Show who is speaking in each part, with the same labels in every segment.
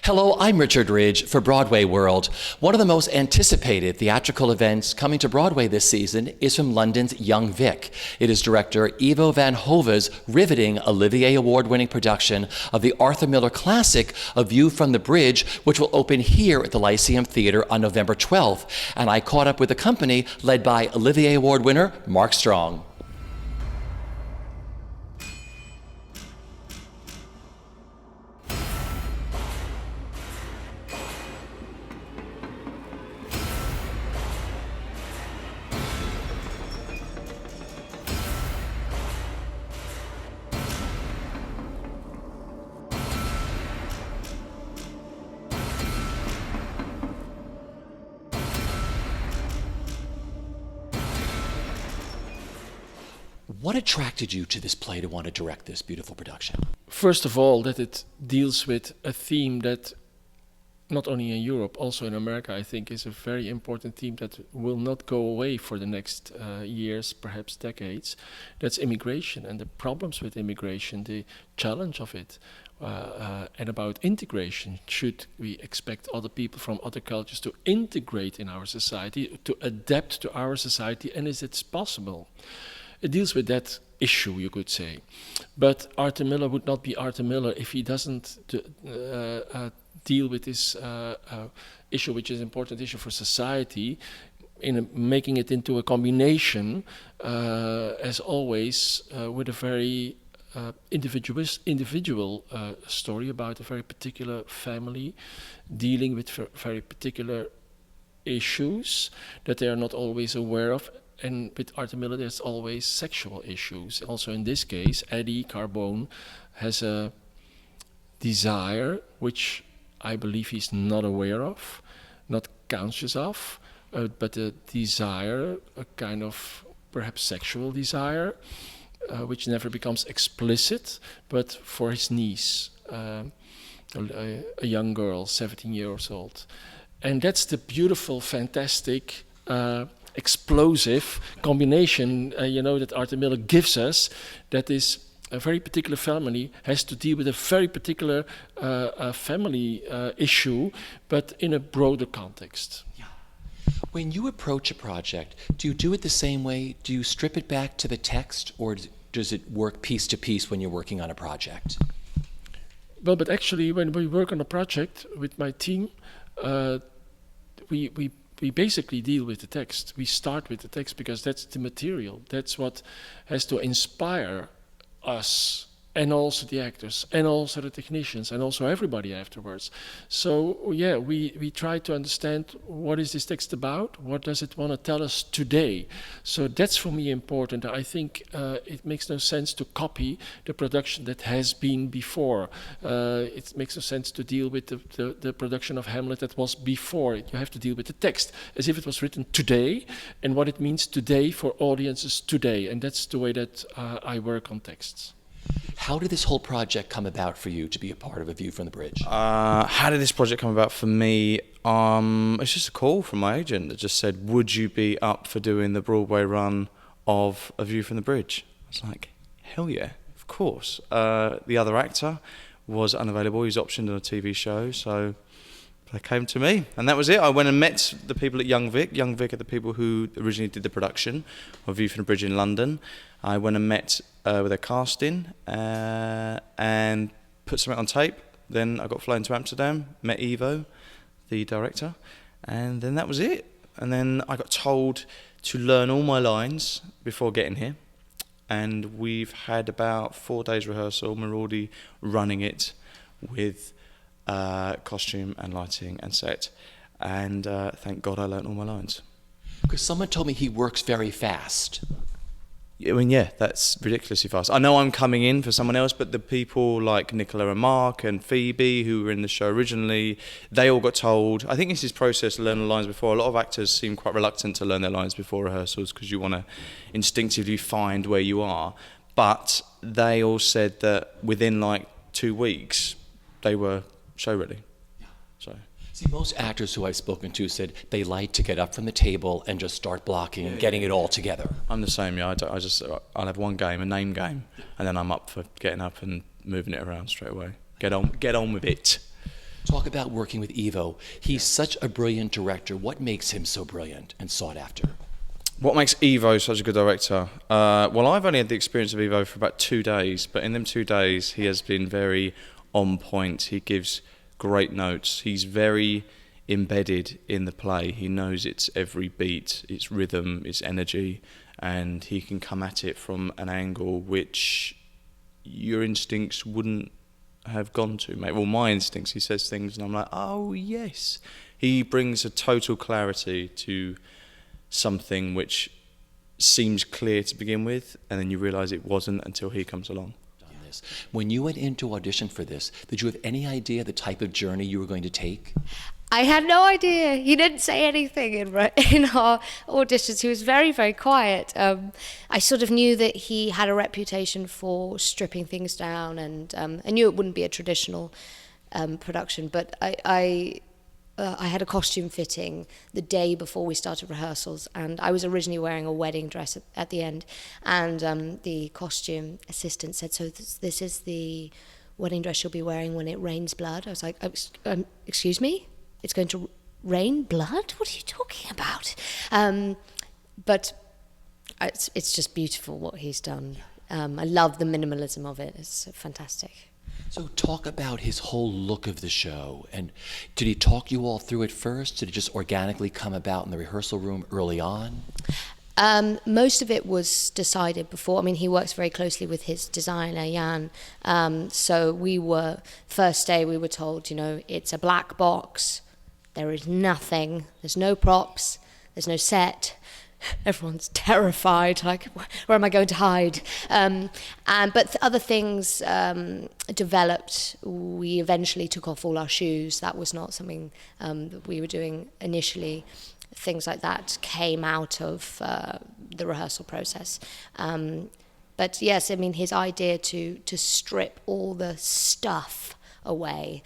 Speaker 1: Hello, I'm Richard Ridge for BroadwayWorld. One of the most anticipated theatrical events coming to Broadway this season is from London's Young Vic. It is director Ivo van Hove's riveting Olivier Award-winning production of the Arthur Miller classic, A View from the Bridge, which will open here at the Lyceum Theatre on November 12th. And I caught up with the company led by Olivier Award winner Mark Strong. What attracted you to this play to want to direct this beautiful production?
Speaker 2: First of all, that it deals with a theme that not only in Europe, also in America, I think is a very important theme that will not go away for the next years, perhaps decades. That's immigration and the problems with immigration, the challenge of it, and about integration. Should we expect other people from other cultures to integrate in our society, to adapt to our society, and is it possible? It deals with that issue, you could say. But Arthur Miller would not be Arthur Miller if he doesn't deal with this issue, which is an important issue for society, in making it into a combination, as always, with a very individual story about a very particular family dealing with very particular issues that they are not always aware of. And with Arthur Miller, there's always sexual issues. Also in this case, Eddie Carbone has a desire, which I believe he's not aware of, not conscious of, but a desire, a kind of perhaps sexual desire, which never becomes explicit, but for his niece, a young girl, 17 years old. And that's the beautiful, fantastic, explosive combination, that Arthur Miller gives us, that is a very particular family has to deal with a very particular family issue, but in a broader context.
Speaker 1: Yeah. When you approach a project, do you do it the same way? Do you strip it back to the text, or does it work piece to piece when you're working on a project?
Speaker 2: Well, but actually, when we work on a project with my team, we basically deal with the text. We start with the text because that's the material. That's what has to inspire us, and also the actors, and also the technicians, and also everybody afterwards. So yeah, we try to understand what is this text about, what does it want to tell us today. So that's for me important. I think it makes no sense to copy the production that has been before. It makes no sense to deal with the production of Hamlet that was before. You have to deal with the text as if it was written today, and what it means today for audiences today. And that's the way that I work on texts.
Speaker 1: How did this whole project come about for you to be a part of A View from the Bridge?
Speaker 3: How did this project come about for me? It's just a call from my agent that just said, would you be up for doing the Broadway run of A View from the Bridge? I was like, hell yeah, of course. The other actor was unavailable. He was optioned on a TV show, so they came to me, and that was it. I went and met the people at Young Vic. Young Vic are the people who originally did the production of View from the Bridge in London. I went and met with their casting and put something on tape. Then I got flown to Amsterdam, met Ivo, the director, and then that was it. And then I got told to learn all my lines before getting here. And we've had about 4 days rehearsal. We're already running it with costume and lighting and set, and thank God I learnt all my lines.
Speaker 1: Because someone told me he works very fast.
Speaker 3: I mean, yeah, that's ridiculously fast. I know I'm coming in for someone else, but the people like Nicola and Mark and Phoebe, who were in the show originally, they all got told. I think it's his process to learn the lines before. A lot of actors seem quite reluctant to learn their lines before rehearsals because you want to instinctively find where you are. But they all said that within like 2 weeks, they were show ready.
Speaker 1: Yeah.
Speaker 3: So.
Speaker 1: See, most actors who I've spoken to said they like to get up from the table and just start blocking and getting it all together.
Speaker 3: I'm the same, yeah. I'll have one game, a name game, and then I'm up for getting up and moving it around straight away. Get on with it.
Speaker 1: Talk about working with Ivo. He's such a brilliant director. What makes him so brilliant and sought after?
Speaker 3: What makes Ivo such a good director? Well, I've only had the experience of Ivo for about 2 days, but in them 2 days, he has been very on point. He gives great notes. He's very embedded in the play. He knows its every beat, its rhythm, its energy, and he can come at it from an angle which your instincts wouldn't have gone to, mate. Well, my instincts, he says things and I'm like, oh yes. He brings a total clarity to something which seems clear to begin with, and then you realise it wasn't until he comes along.
Speaker 1: When you went in to audition for this, did you have any idea the type of journey you were going to take?
Speaker 4: I had no idea. He didn't say anything in our auditions. He was very, very quiet. I sort of knew that he had a reputation for stripping things down, and I knew it wouldn't be a traditional production, but I had a costume fitting the day before we started rehearsals, and I was originally wearing a wedding dress at the end, and the costume assistant said, so this is the wedding dress you'll be wearing when it rains blood. I was like, excuse me? It's going to rain blood? What are you talking about? But it's just beautiful what he's done. I love the minimalism of it. It's fantastic.
Speaker 1: So talk about his whole look of the show. And did he talk you all through it first? Did it just organically come about in the rehearsal room early on?
Speaker 4: Most of it was decided before. I mean, he works very closely with his designer, Jan. So first day we were told, it's a black box. There is nothing. There's no props. There's no set. Everyone's terrified, like, where am I going to hide? But other things developed. We eventually took off all our shoes. That was not something that we were doing initially. Things like that came out of the rehearsal process. But yes, I mean, his idea to strip all the stuff away,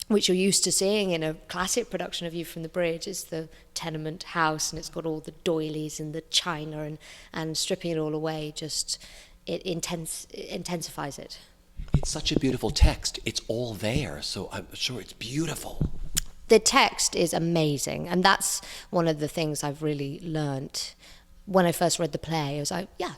Speaker 4: which you're used to seeing in a classic production of View from the Bridge, is the tenement house, and it's got all the doilies and the china, and stripping it all away it intensifies it.
Speaker 1: It's such a beautiful text. It's all there, so I'm sure it's beautiful.
Speaker 4: The text is amazing, and that's one of the things I've really learnt. When I first read the play, I was like, yeah,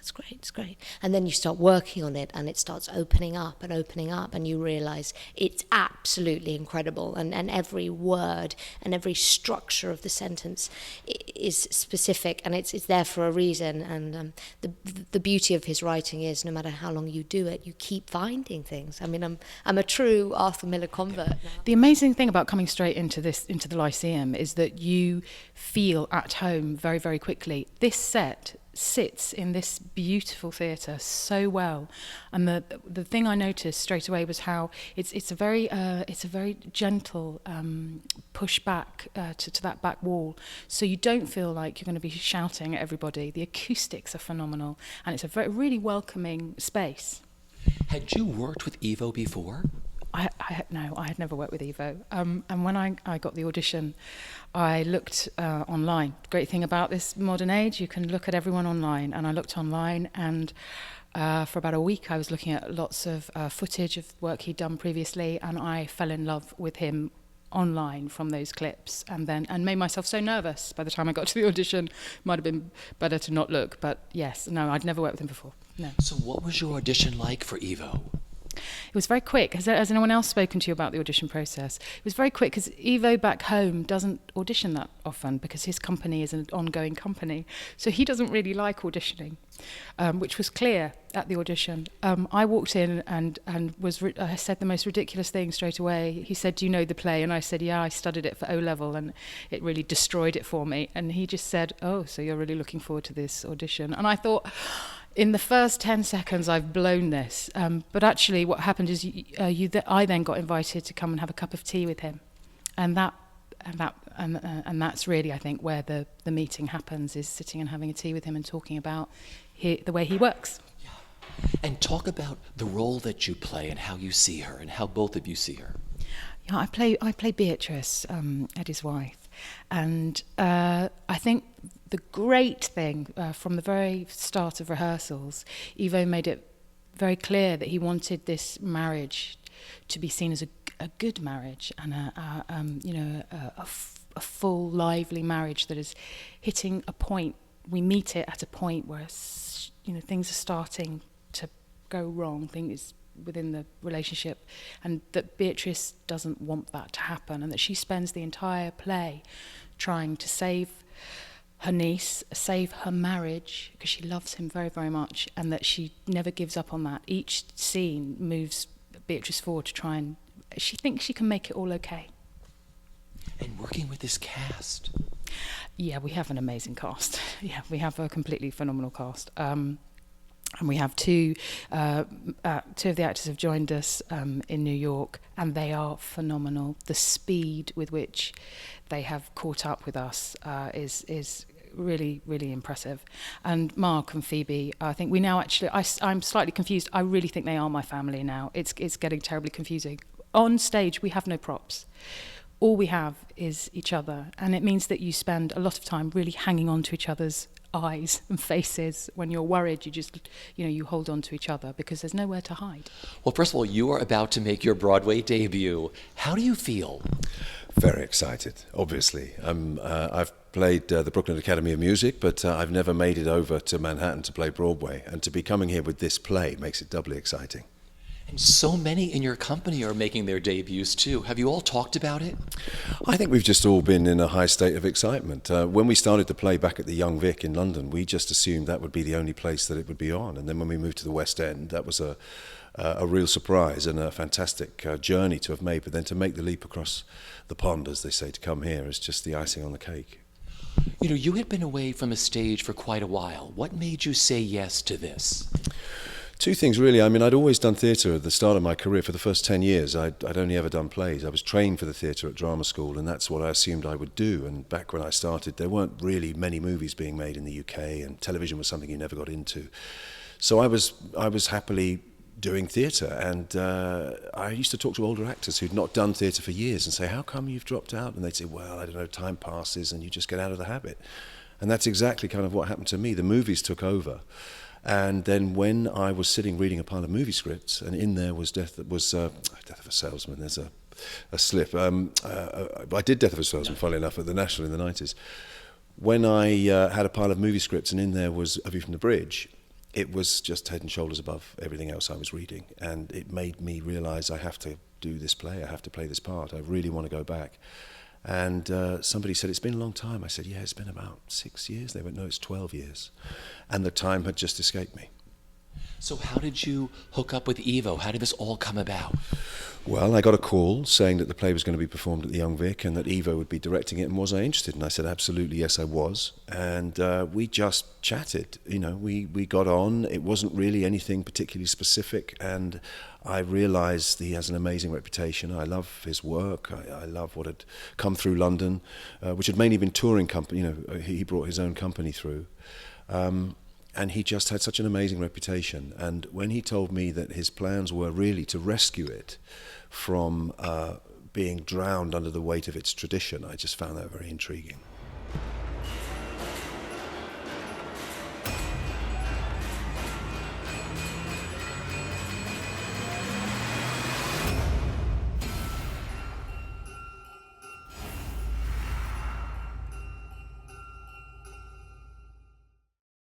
Speaker 4: it's great. And then you start working on it, and it starts opening up, and you realise it's absolutely incredible, and every word and every structure of the sentence is specific, and it's there for a reason. And the beauty of his writing is, no matter how long you do it, you keep finding things. I mean, I'm a true Arthur Miller convert now.
Speaker 5: The amazing thing about coming straight into the Lyceum is that you feel at home very, very quickly. This set sits in this beautiful theatre so well, and the thing I noticed straight away was how it's a very gentle push back to that back wall, so you don't feel like you're going to be shouting at everybody. The acoustics are phenomenal, and it's a really welcoming space.
Speaker 1: Had you worked with Ivo before?
Speaker 5: No, I had never worked with Ivo. And when I got the audition, I looked online. The great thing about this modern age, you can look at everyone online. And I looked online, and for about a week, I was looking at lots of footage of work he'd done previously, and I fell in love with him online from those clips, and made myself so nervous by the time I got to the audition. Might have been better to not look, but yes, no, I'd never worked with him before. No.
Speaker 1: So what was your audition like for Ivo?
Speaker 5: It was very quick. Has anyone else spoken to you about the audition process? It was very quick because Ivo back home doesn't audition that often because his company is an ongoing company. So he doesn't really like auditioning, which was clear at the audition. I walked in and I said the most ridiculous thing straight away. He said, "Do you know the play?" And I said, "Yeah, I studied it for O-level and it really destroyed it for me." And he just said, "Oh, so you're really looking forward to this audition?" And I thought, in the first 10 seconds, I've blown this. But actually what happened is I then got invited to come and have a cup of tea with him. And that's really, I think, where the meeting happens, is sitting and having a tea with him and talking about the way he works.
Speaker 1: Yeah. And talk about the role that you play and how you see her and how both of you see her.
Speaker 5: Yeah, I play Beatrice, Eddie's wife. And I think the great thing from the very start of rehearsals, Ivo made it very clear that he wanted this marriage to be seen as a good marriage and a full, lively marriage that is hitting a point. We meet it at a point where things are starting to go wrong, things within the relationship, and that Beatrice doesn't want that to happen, and that she spends the entire play trying to save her niece, save her marriage, because she loves him very, very much, and that she never gives up on that. Each scene moves Beatrice forward to try and... She thinks she can make it all okay.
Speaker 1: And working with this cast.
Speaker 5: Yeah, we have an amazing cast. Yeah, we have a completely phenomenal cast. And we have two of the actors have joined us in New York, and they are phenomenal. The speed with which they have caught up with us is really, really impressive. And Mark and Phoebe, I think we now actually... I'm slightly confused. I really think they are my family now. It's getting terribly confusing. On stage, we have no props. All we have is each other, and it means that you spend a lot of time really hanging on to each other's eyes and faces. When you're worried, you just, you hold on to each other because there's nowhere to hide.
Speaker 1: Well, first of all, you are about to make your Broadway debut. How do you feel?
Speaker 6: Very excited, obviously. I've played the Brooklyn Academy of Music, but I've never made it over to Manhattan to play Broadway, and to be coming here with this play makes it doubly exciting.
Speaker 1: And so many in your company are making their debuts too. Have you all talked about it?
Speaker 6: I think we've just all been in a high state of excitement. When we started the play back at the Young Vic in London, we just assumed that would be the only place that it would be on. And then when we moved to the West End, that was a real surprise and a fantastic journey to have made. But then to make the leap across the pond, as they say, to come here is just the icing on the cake.
Speaker 1: You had been away from a stage for quite a while. What made you say yes to this?
Speaker 6: Two things, really. I mean, I'd always done theatre at the start of my career. For the first 10 years, I'd only ever done plays. I was trained for the theatre at drama school, and that's what I assumed I would do. And back when I started, there weren't really many movies being made in the UK, and television was something you never got into. So I was happily doing theatre, and I used to talk to older actors who'd not done theatre for years and say, how come you've dropped out? And they'd say, well, I don't know, time passes and you just get out of the habit. And that's exactly kind of what happened to me. The movies took over. And then when I was sitting reading a pile of movie scripts, and in there was Death of a Salesman, there's a slip. I did Death of a Salesman, funnily enough, at the National in the 90s. When I had a pile of movie scripts, and in there was A View from the Bridge, it was just head and shoulders above everything else I was reading. And it made me realise I have to do this play, I have to play this part, I really want to go back. And somebody said, it's been a long time. I said, yeah, it's been about 6 years. They went, no, it's 12 years. And the time had just escaped me.
Speaker 1: So how did you hook up with Ivo? How did this all come about?
Speaker 6: Well, I got a call saying that the play was going to be performed at the Young Vic and that Ivo would be directing it, and was I interested? And I said, absolutely, yes, I was. And we just chatted. We got on. It wasn't really anything particularly specific, and I realised he has an amazing reputation. I love his work. I love what had come through London, which had mainly been touring company. He brought his own company through. And he just had such an amazing reputation. And when he told me that his plans were really to rescue it from being drowned under the weight of its tradition, I just found that very intriguing.